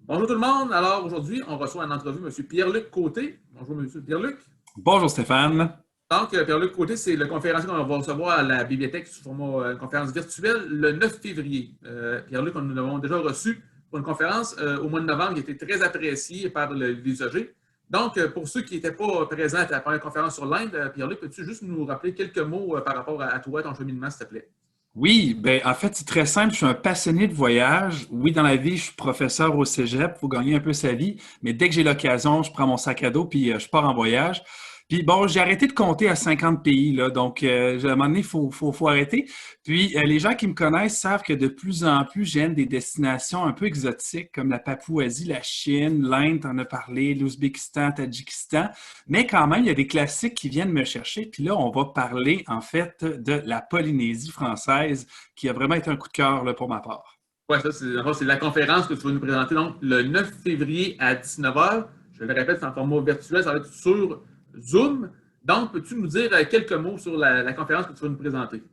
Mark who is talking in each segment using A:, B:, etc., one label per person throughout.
A: Bonjour tout le monde. Alors aujourd'hui, on reçoit en entrevue M. Pierre-Luc Côté. Bonjour M. Pierre-Luc.
B: Bonjour Stéphane.
A: Donc, Pierre-Luc Côté, c'est le conférencier qu'on va recevoir à la bibliothèque sous format conférence virtuelle le 9 février. Pierre-Luc, nous l'avons déjà reçu pour une conférence au mois de novembre qui a été très appréciée par les usagers. Donc, pour ceux qui n'étaient pas présents à la première conférence sur l'Inde, Pierre-Luc, peux-tu juste nous rappeler quelques mots par rapport à toi, ton cheminement, s'il te plaît?
B: Oui, ben en fait, c'est très simple. Je suis un passionné de voyage. Oui, dans la vie, je suis professeur au cégep. Il faut gagner un peu sa vie. Mais dès que j'ai l'occasion, je prends mon sac à dos puis je pars en voyage. Puis bon, j'ai arrêté de compter à 50 pays, là. Donc, à un moment donné, faut arrêter. Puis, les gens qui me connaissent savent que de plus en plus, j'aime des destinations un peu exotiques comme la Papouasie, la Chine, l'Inde, t'en as parlé, l'Ouzbékistan, Tadjikistan. Mais quand même, il y a des classiques qui viennent me chercher. Puis là, on va parler, en fait, de la Polynésie française, qui a vraiment été un coup de cœur, là, pour ma part.
A: Oui, ça, c'est la conférence que tu vas nous présenter donc, le 9 février à 19h. Je le répète, c'est en format virtuel, ça va être sur Zoom. Donc, peux-tu nous dire quelques mots sur la conférence que tu vas nous présenter?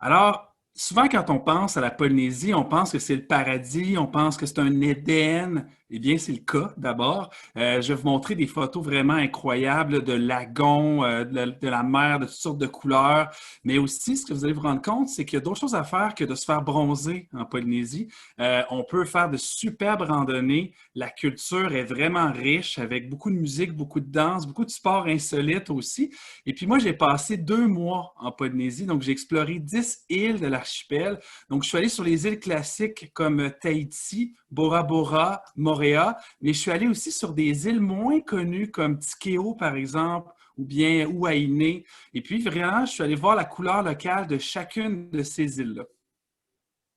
B: Alors, souvent quand on pense à la Polynésie, on pense que c'est le paradis, on pense que c'est un Éden. Eh bien, c'est le cas d'abord. Je vais vous montrer des photos vraiment incroyables de lagons, de la mer, de toutes sortes de couleurs. Mais aussi, ce que vous allez vous rendre compte, c'est qu'il y a d'autres choses à faire que de se faire bronzer en Polynésie. On peut faire de superbes randonnées. La culture est vraiment riche avec beaucoup de musique, beaucoup de danse, beaucoup de sports insolites aussi. Et puis moi, j'ai passé 2 mois en Polynésie, donc j'ai exploré 10 îles de l'archipel. Donc, je suis allé sur les îles classiques comme Tahiti, Bora Bora, Moréa, mais je suis allé aussi sur des îles moins connues comme Tikeo, par exemple, ou bien Huaïné. Et puis, vraiment, je suis allé voir la couleur locale de chacune de ces îles-là.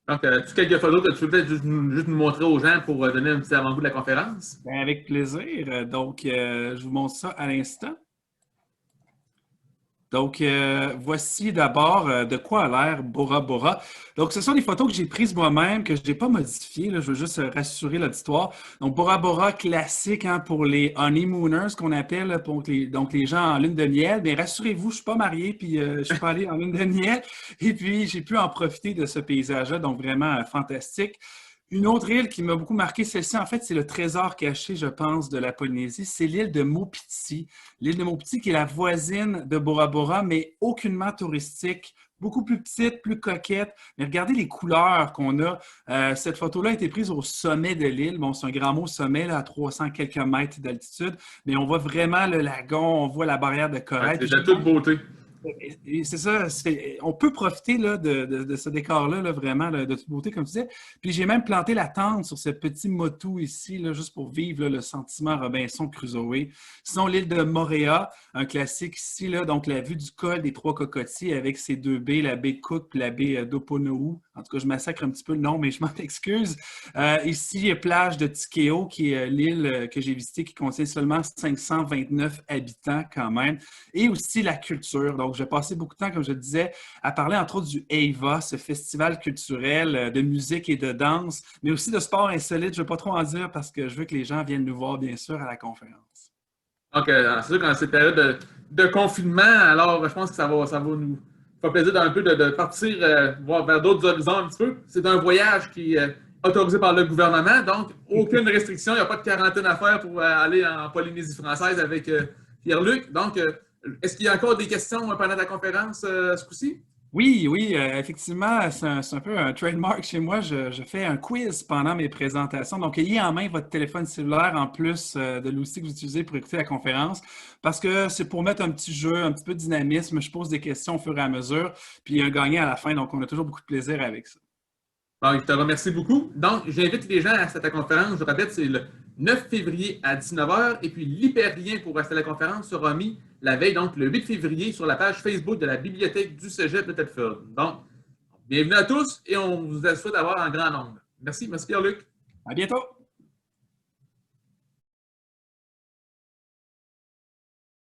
A: Donc, as-tu quelques photos que tu peux peut-être juste nous montrer aux gens pour donner un petit avant-goût de la conférence?
B: Ben, avec plaisir. Donc, je vous montre ça à l'instant. Donc, voici d'abord de quoi a l'air Bora Bora. Donc, ce sont des photos que j'ai prises moi-même, que je n'ai pas modifiées. Là. Je veux juste rassurer l'auditoire. Donc, Bora Bora classique hein, pour les honeymooners, qu'on appelle, pour donc les gens en lune de miel. Mais rassurez-vous, je ne suis pas marié, puis je ne suis pas allé en lune de miel. Et puis, j'ai pu en profiter de ce paysage-là, donc vraiment fantastique. Une autre île qui m'a beaucoup marqué, celle-ci, en fait, c'est le trésor caché, je pense, de la Polynésie. C'est l'île de Maupiti. L'île de Maupiti qui est la voisine de Bora Bora, mais aucunement touristique, beaucoup plus petite, plus coquette. Mais regardez les couleurs qu'on a. Cette photo-là a été prise au sommet de l'île. Bon, c'est un grand mot sommet, là, à 300 quelques mètres d'altitude, mais on voit vraiment le lagon, on voit la barrière de
A: Ouais,
B: corail.
A: c'est
B: Puis
A: de toute beauté.
B: et c'est ça, on peut profiter là, de ce décor-là, là, vraiment, là, de toute beauté, comme tu disais. Puis j'ai même planté la tente sur ce petit motou ici, là, juste pour vivre là, le sentiment Robinson Crusoe. Sinon, l'île de Moréa, un classique ici, là, donc la vue du col des Trois Cocotiers avec ses deux baies, la baie Cook et la baie d'Oponou. En tout cas, je massacre un petit peu le nom, mais je m'en excuse. Ici, plage de Tikeo, qui est l'île que j'ai visitée, qui contient seulement 529 habitants quand même. Et aussi la culture. Donc, j'ai passé beaucoup de temps, comme je le disais, à parler entre autres du EIVA, ce festival culturel de musique et de danse, mais aussi de sport insolite. Je ne veux pas trop en dire parce que je veux que les gens viennent nous voir, bien sûr, à la conférence.
A: Donc, c'est sûr qu'en cette période de confinement, alors je pense que ça va nous faire plaisir d'un peu de partir voir vers d'autres horizons un petit peu. C'est un voyage qui est autorisé par le gouvernement, donc aucune restriction, il n'y a pas de quarantaine à faire pour aller en Polynésie française avec Pierre-Luc. Donc, est-ce qu'il y a encore des questions pendant la conférence ce coup-ci?
B: Oui, oui, effectivement, c'est un peu un trademark chez moi. Je fais un quiz pendant mes présentations. Donc, ayez en main votre téléphone cellulaire en plus de l'outil que vous utilisez pour écouter la conférence parce que c'est pour mettre un petit jeu, un petit peu de dynamisme. Je pose des questions au fur et à mesure, puis il y a un gagnant à la fin. Donc, on a toujours beaucoup de plaisir avec ça.
A: Bon, je te remercie beaucoup. Donc, j'invite les gens à cette conférence. Je répète, c'est le 9 février à 19h. Et puis, l'hyperlien pour rester à la conférence sera mis la veille, donc le 8 février, sur la page Facebook de la Bibliothèque du Cégep de Thetford. Donc, bienvenue à tous et on vous souhaite d'avoir un grand nombre. Merci, merci Pierre-Luc.
B: À bientôt!